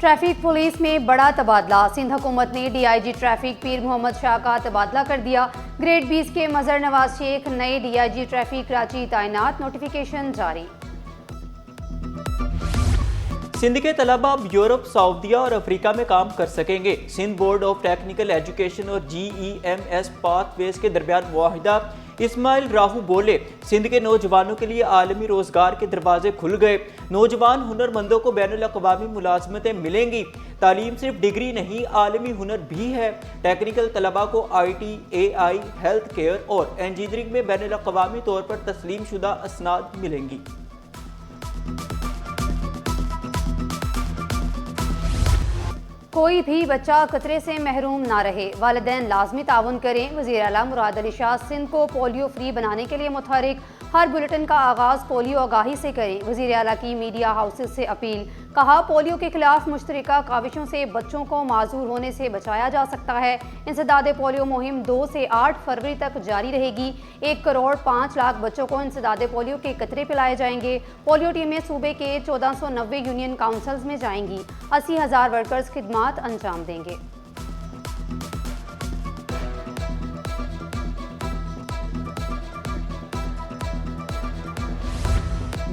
Traffic police में बड़ा तबादला। सिंध हुकूमत ने डीआईजी ट्रैफिक पीर मोहम्मद शाह का तबादला कर दिया। ग्रेड 20 के मजहर नवाज शेख नए डीआईजी ट्रैफिक कराची तैनात, नोटिफिकेशन जारी। सिंध के तलबा अब यूरोप, सऊदीया और अफ्रीका में काम कर सकेंगे। Sindh board of technical education और GEMS पाथवेज के दरमियान मुआहिदा। इस्माइल राहू बोले, सिंध के नौजवानों के लिए आलमी रोजगार के दरवाजे खुल गए। नौजवान हुनरमंदों को बैनुल-अक़वामी मुलाजमतें मिलेंगी। तालीम सिर्फ डिग्री नहीं, आलमी हुनर भी है। टेक्निकल तलबा को IT, AI, हेल्थ केयर और इंजीनियरिंग में बैनुल-अक़वामी तौर पर तस्लीम शुदा असनाद मिलेंगी। कोई भी बच्चा खतरे से महरूम ना रहे, वालिदैन लाजमी ताउन करें। वज़ीर आला मुराद अली शाह सिंध को पोलियो फ्री बनाने के लिए मुतहरिक। हर बुलेटिन का आगाज़ पोलियो आगाही से करें। वज़ीर आला की मीडिया हाउसेज से अपील। कहा, पोलियो के खिलाफ मुश्तरका काविशों से बच्चों को माजूर होने से बचाया जा सकता है। इंसदाद पोलियो मुहिम 2 से 8 फरवरी तक जारी रहेगी। 1 करोड़ 5 लाख बच्चों को इंसदाद पोलियो के कतरे पिलाए जाएंगे। पोलियो टीमें सूबे के 1490 यूनियन काउंसिल्स में जाएंगी। 80,000 वर्कर्स खिदमात अंजाम देंगे।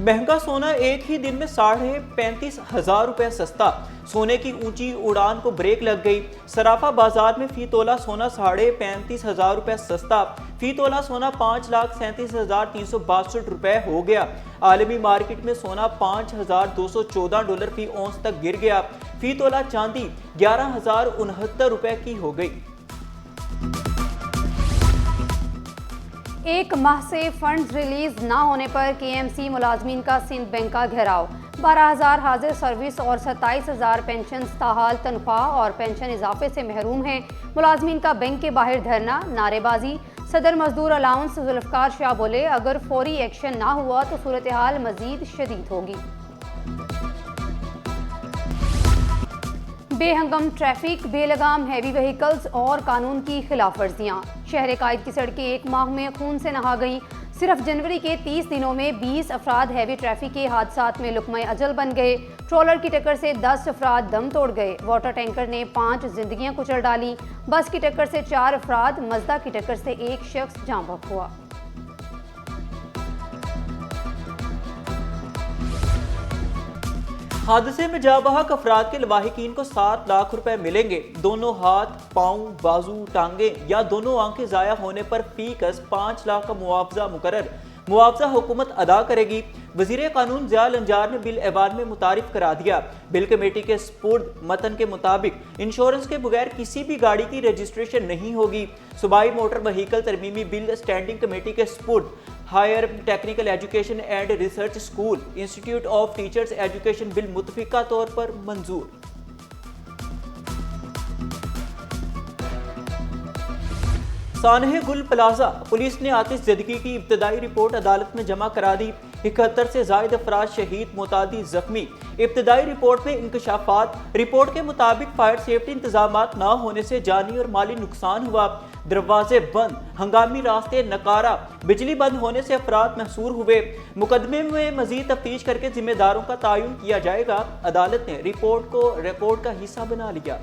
महंगा सोना एक ही दिन में 35,500 रुपए सस्ता। सोने की ऊंची उड़ान को ब्रेक लग गई। सराफा बाजार में फी तोला सोना 35,500 रुपए सस्ता। फी तोला सोना 5,37,362 रुपए हो गया। आलमी मार्केट में सोना $5,214 फी औंस तक गिर गया। फी तोला चांदी 11,069 रुपए की हो गई। एक माह से फंड्स रिलीज ना होने पर KMC मुलाजमीन का सिंध बैंक का घेराव। 12,000 हाजिर सर्विस और 27,000 पेंशन ताहाल तनख्वाह और पेंशन इजाफे से महरूम हैं। मुलाजमीन का बैंक के बाहर धरना, नारेबाजी। सदर मजदूर अलाउंस जुल्फकार शाह बोले, अगर फौरी एक्शन ना हुआ तो सूरत हाल मजीद शदीद होगी। बेहंगम ट्रैफिक, बेलगाम हैवी व्हीकल्स और कानून की खिलाफ वर्जियाँ। शहर कायद की सड़कें एक माह में खून से नहा गईं। सिर्फ जनवरी के 30 दिनों में 20 अफराद हैवी ट्रैफिक के हादसात में लुकमा अजल बन गए। ट्रोलर की टक्कर से 10 अफराद दम तोड़ गए। वाटर टैंकर ने 5 जिंदगियां कुचल डाली। बस की टक्कर से 4 अफराद, मजदा की टक्कर से 1 शख्स जाँ बहक हुआ। हादसे में जाँ बहक अफराद के लवाहिकीन को 7 लाख रुपए मिलेंगे। दोनों हाथ, पाँव, बाजू, टांगे या दोनों आंखें जाया होने पर फीकस 5 लाख का मुआवजा मुकर्रर। मुआवजा हुकूमत अदा करेगी। वजीर कानून ज़ियाल अंजार ने बिल ऐवान में मुतारिफ करा दिया। बिल कमेटी के स्पुर्द मतन के मुताबिक इंश्योरेंस के बगैर किसी भी गाड़ी की रजिस्ट्रेशन नहीं होगी। सूबाई मोटर व्हीकल तरमीमी बिल स्टैंडिंग कमेटी के स्पुर्द higher technical education and research school institute of teachers education bill मुतफिका तौर पर मंजूर। सानहे गुल प्लाजा पुलिस ने आतिश जदगी की इब्तदाई रिपोर्ट अदालत में जमा करा दी। 71 से जायद अफराद शहीद, मुतादी जख्मी। इब्तदाई रिपोर्ट में इंकशाफात। रिपोर्ट के मुताबिक फायर सेफ्टी इंतजामात न होने से जानी और माली नुकसान हुआ। दरवाजे बंद, हंगामी रास्ते नकारा, बिजली बंद होने से अफराद महसूर हुए। मुकदमे में मजीद तफ्तीश करके जिम्मेदारों का तयन किया जाएगा। अदालत ने रिपोर्ट को रिकॉर्ड का हिस्सा बना लिया।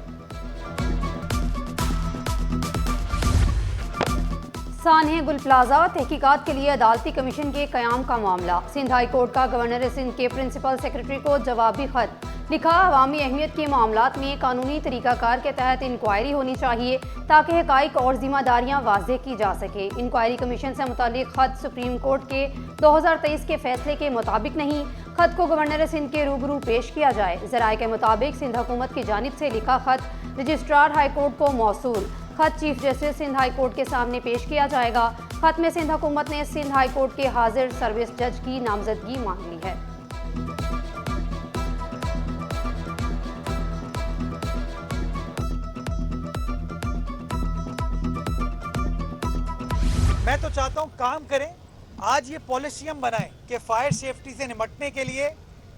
सानहे गुल प्लाजा तहकीकात के लिए अदालती कमीशन के कयाम का मामला। सिंध हाई कोर्ट का गवर्नर सिंध के प्रिंसिपल सेक्रेटरी को जवाबी खत लिखा। अवामी अहमियत के मामलात में कानूनी तरीकाकार के तहत इंक्वायरी होनी चाहिए ताकि हकाइक और जिम्मेदारियां वाज़ेह की जा सके। इंक्वायरी कमीशन से मुताल्लिक खत सुप्रीम कोर्ट के 2023 के फैसले के मुताबिक नहीं। खत को गवर्नर सिंध के रूबरू पेश किया जाए। ज़राए के मुताबिक सिंध हुकूमत की जानिब से लिखा खत रजिस्ट्रार हाई कोर्ट को मौसूल। खत chief justice Sindh high court के सामने पेश किया जाएगा। खत में सिंध हुकूमत ने सिंध हाई कोर्ट के हाजिर सर्विस जज की नामजदगी मांग ली है। मैं तो चाहता हूँ काम करें। आज ये पॉलिसी हम बनाएं कि फायर सेफ्टी से निपटने के लिए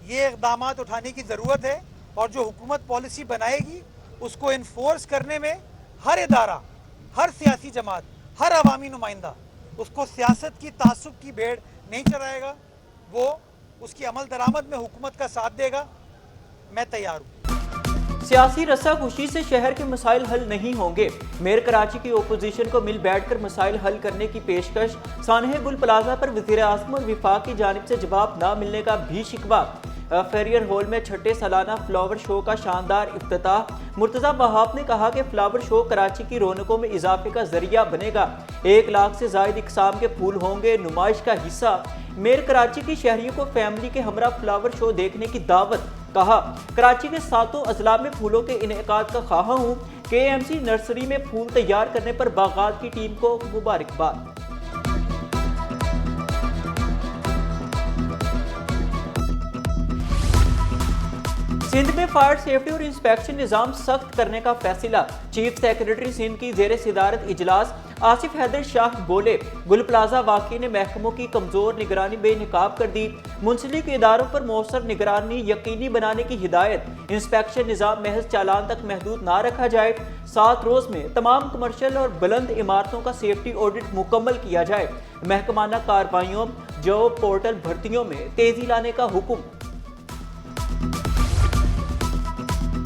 ये इक़दाम उठाने की ज़रूरत है और जो हुकूमत पॉलिसी बनाएगी उसको इन्फोर्स करने में हर इदारा, हर सियासी जमात, हर अवामी नुमाइंदा उसको सियासत की तासुब की भेड़ नहीं चराएगा। वो उसकी अमल दरामद में हुकूमत का साथ देगा। मैं तैयार हूँ। सियासी रस्साकशी से शहर के मसाइल हल नहीं होंगे। मेयर कराची की ओपोजिशन को मिल बैठकर मसाइल हल करने की पेशकश। सानहे गुल प्लाजा पर वज़ीर आज़म और विफाक की जानिब से जवाब न मिलने का भी शिकवा। फेरियर हॉल में छठे सालाना फ्लावर शो का शानदार इफ्तिताह। मुर्तज़ा वहाब ने कहा कि फ्लावर शो कराची की रौनकों में इजाफे का जरिया बनेगा। 1 लाख से जायद इकसाम के फूल होंगे नुमाइश का हिस्सा। मेयर कराची की शहरियों को फैमिली के हमरा फ्लावर शो देखने की दावत। कहा, कराची के 7 अजला में फूलों के इनेकाद का ख्वाह हूँ। KMC नर्सरी में फूल तैयार करने पर बागात की टीम को मुबारकबाद। सिंध में फायर सेफ्टी और इंस्पेक्शन निज़ाम सख्त करने का फैसला। चीफ सेक्रेटरी सिंध की जेर सदारत इजलास। आसिफ हैदर शाह बोले, गुल प्लाजा वाक़ई ने महकमों की कमजोर निगरानी बेनकाब कर दी। मुंसलिक इदारों पर मौसर निगरानी यकीनी बनाने की हिदायत। इंस्पेक्शन निज़ाम महज चालान तक महदूद ना रखा जाए। 7 रोज में तमाम कमर्शियल और बुलंद इमारतों का सेफ्टी ऑडिट मुकम्मल किया जाए। महकमाना कार्रवाइयों जॉब पोर्टल भर्तियों में तेजी लाने का हुक्म।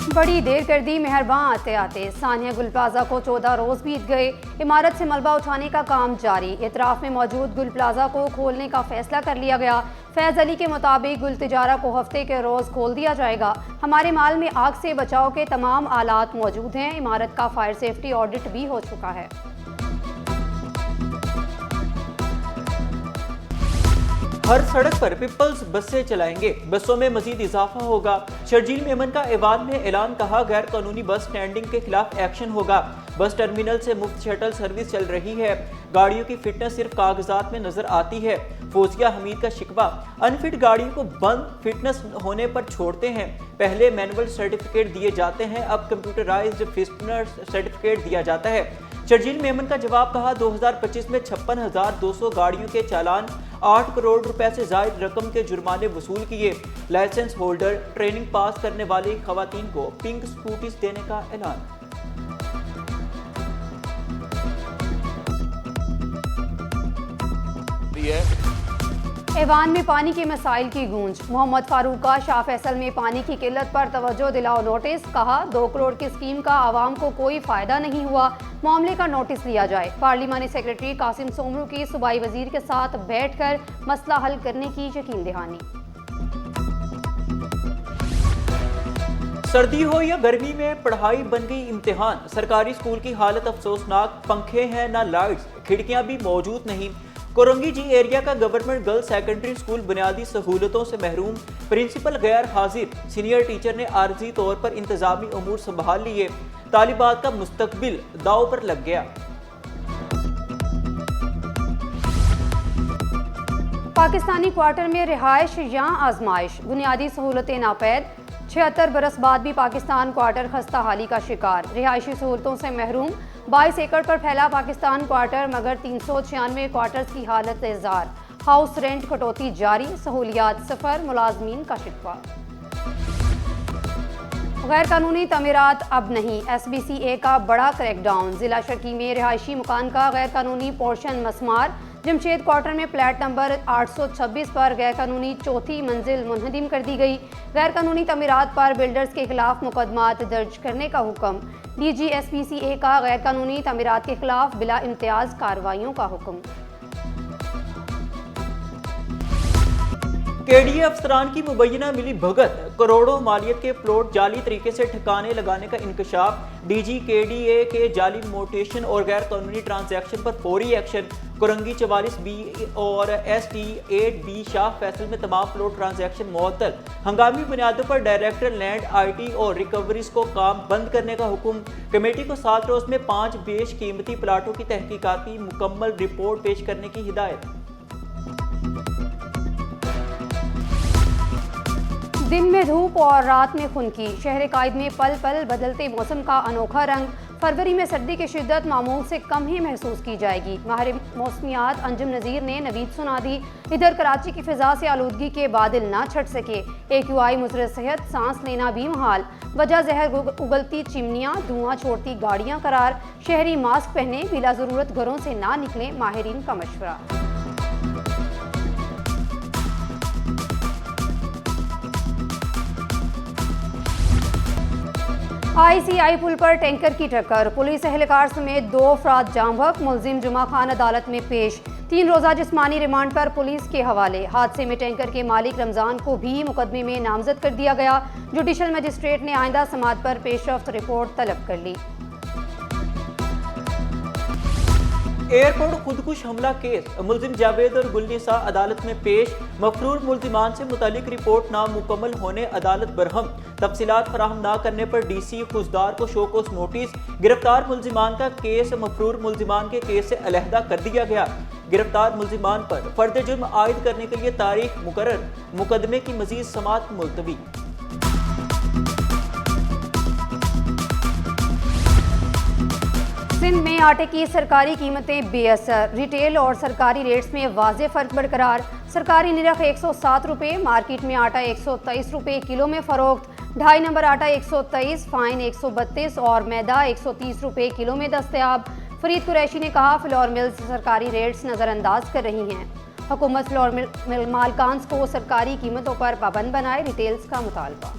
बड़ी देर कर दी मेहरबान आते आते। सानिया गुल प्लाजा को 14 रोज बीत गए। इमारत से मलबा उठाने का काम जारी। इतराफ में मौजूद गुल प्लाजा को खोलने का फैसला कर लिया गया। फैज अली के मुताबिक गुल तिजारा को हफ्ते के रोज खोल दिया जाएगा। हमारे माल में आग से बचाव के तमाम आलात मौजूद हैं। इमारत का फायर सेफ्टी ऑडिट भी हो चुका है। हर सड़क पर पीपल्स बसें चलाएंगे। बसों में मजीद इजाफा होगा। शर्जील मेमन का ऐवान में ऐलान। कहा, गैर कानूनी बस स्टैंडिंग के खिलाफ एक्शन होगा। बस टर्मिनल से मुफ्त शटल सर्विस चल रही है। गाड़ियों की फिटनेस सिर्फ कागजात में नजर आती है। फौजिया हमीद का शिकवा, अनफिट गाड़ियों को बंद फिटनेस होने पर छोड़ते हैं। पहले मैनुअल सर्टिफिकेट दिए जाते हैं, अब कंप्यूटराइज्ड फिटनेस सर्टिफिकेट दिया जाता है। शर्जील मेमन का जवाब। कहा, 2025 में 56,200 गाड़ियों के चालान, 8 करोड़ रुपए से जायद रकम के जुर्माने वसूल किए। लाइसेंस होल्डर, ट्रेनिंग पास करने वाली खवातीन को पिंक स्कूटीज देने का ऐलान। ऐवान में पानी के मसाइल की गूंज। मोहम्मद फारूक का शाह फैसल में पानी की किल्लत पर तवज्जो दिलाओ नोटिस। कहा, 2 करोड़ की स्कीम का आवाम को कोई फायदा नहीं हुआ। मामले का नोटिस लिया जाए। पार्लिमानी सेक्रेटरी कासिम सोमरू की सूबाई वजीर के साथ बैठकर मसला हल करने की यकीन दहानी। सर्दी हो या गर्मी में पढ़ाई बन गई इम्तिहान। सरकारी स्कूल की हालत अफसोसनाक। पंखे हैं ना लाइट्स, खिड़कियां भी मौजूद नहीं। कोरंगी जी एरिया का गवर्नमेंट गर्ल्स सेकेंडरी स्कूल बुनियादी सहूलतों से महरूम। प्रिंसिपल गैर हाजिर। सीनियर टीचर ने आर्जी तौर पर इंतजामी उमूर संभाल लिए। तालिबात का मुस्तकबिल दाव पर लग गया। पाकिस्तानी क्वार्टर में रिहाइश या आजमाइश। बुनियादी सहूलतें नापैद। 76 बरस बाद भी पाकिस्तान क्वार्टर खस्ता हाली का शिकार। रिहायशी सहूलतों से महरूम। 22 एकड़ पर फैला पाकिस्तान क्वार्टर, मगर 396 क्वार्टर्स की हालत एजार। हाउस रेंट कटौती जारी। सहूलियात सफर। मुलाजमीन का शिकवा। गैर कानूनी तमीरात अब नहीं। SBCA का बड़ा क्रैकडाउन। जिला शर्की में रिहायशी मकान का गैर कानूनी पोर्शन मसमार। जमशेद क्वार्टर में फ्लैट नंबर 826 पर गैर कानूनी चौथी मंजिल मुनहदिम कर दी गई। गैर कानूनी तमीरात पर बिल्डर्स के खिलाफ मुकदमात दर्ज करने का हुक्म। DG SBCA का गैर कानूनी तमीरात के खिलाफ बिला इम्तियाज कार्रवाइयों का हुक्म। KDA अफसरान की मुबैना मिली भगत। करोड़ों मालियत के प्लॉट जाली तरीके से ठिकाने लगाने का इंकशाफ। DG KDA के जाली मोटेशन और गैर कानूनी ट्रांजैक्शन पर फौरी एक्शन। कोरंगी 44B और ST 8B शाह फैसल में तमाम प्लॉट ट्रांजैक्शन मुअत्तल। हंगामी बुनियादों पर डायरेक्टर लैंड IT और रिकवरीज को काम बंद करने का हुक्म। कमेटी को 7 रोज में 5 बेश कीमती प्लाटों की तहकीकाती मुकम्मल रिपोर्ट पेश करने की हिदायत। दिन में धूप और रात में खुनकी। शहर कायद में पल पल बदलते मौसम का अनोखा रंग। फरवरी में सर्दी की शिद्दत मामूल से कम ही महसूस की जाएगी। माहिर मौसमियात अंजुम नज़ीर ने नवीद सुना दी। इधर कराची की फिजा से आलूदगी के बादल ना छट सके। AQI मुज़र सेहत, सांस लेना भी मुहाल। वजह जहर उगलती चिमनियाँ, धुआं छोड़ती गाड़ियाँ करार। शहरी मास्क पहने, बिला ज़रूरत घरों से ना निकलें, माहिरीन का मशवरा। ICI पुल पर टैंकर की टक्कर, पुलिस एहलकार समेत 2 अफराद जाम बहक, मुलजिम जुमा खान अदालत में पेश, 3 रोजा जिस्मानी रिमांड पर पुलिस के हवाले। हादसे में टैंकर के मालिक रमजान को भी मुकदमे में नामजद कर दिया गया। जुडिशल मजिस्ट्रेट ने आइंदा समाअत पर पेशरफ्त रिपोर्ट तलब कर ली। एयरपोर्ट खुदकुश हमला केस, मुलजिम जावेद और गुलनिसा अदालत में पेश, मफरूर मुलजिमान से मुतालिक रिपोर्ट नामुकम्मल होने अदालत बरहम, तफसीलात फराहम न करने पर DC खुशदार को शोकोस नोटिस, गिरफ्तार मुलजिमान का केस मफरूर मुलजिमान के केस से अलहदा कर दिया गया। गिरफ्तार मुलजिमान पर फर्द जुर्म आयद करने के लिए तारीख मुकर्रर, मुकदमे की मजीद समाअत मुलतवी। सिंध में आटे की सरकारी कीमतें बेअसर, रिटेल और सरकारी रेट्स में वाज़ेह फ़र्क बरकरार। सरकारी निरख 107 रुपये, मार्केट में आटा 123 रुपये किलो में फ़रोख्त, 2.5 नंबर आटा 123, फाइन 132 और मैदा 130 रुपये किलो में दस्तयाब। फरीद कुरैशी ने कहा, फ्लोर मिल्स सरकारी रेट्स नज़रअंदाज कर रही हैं। हुकूमत फ्लोर मिल मालकान को सरकारी कीमतों पर पाबंद बनाए, रिटेल्स का मुतालबा।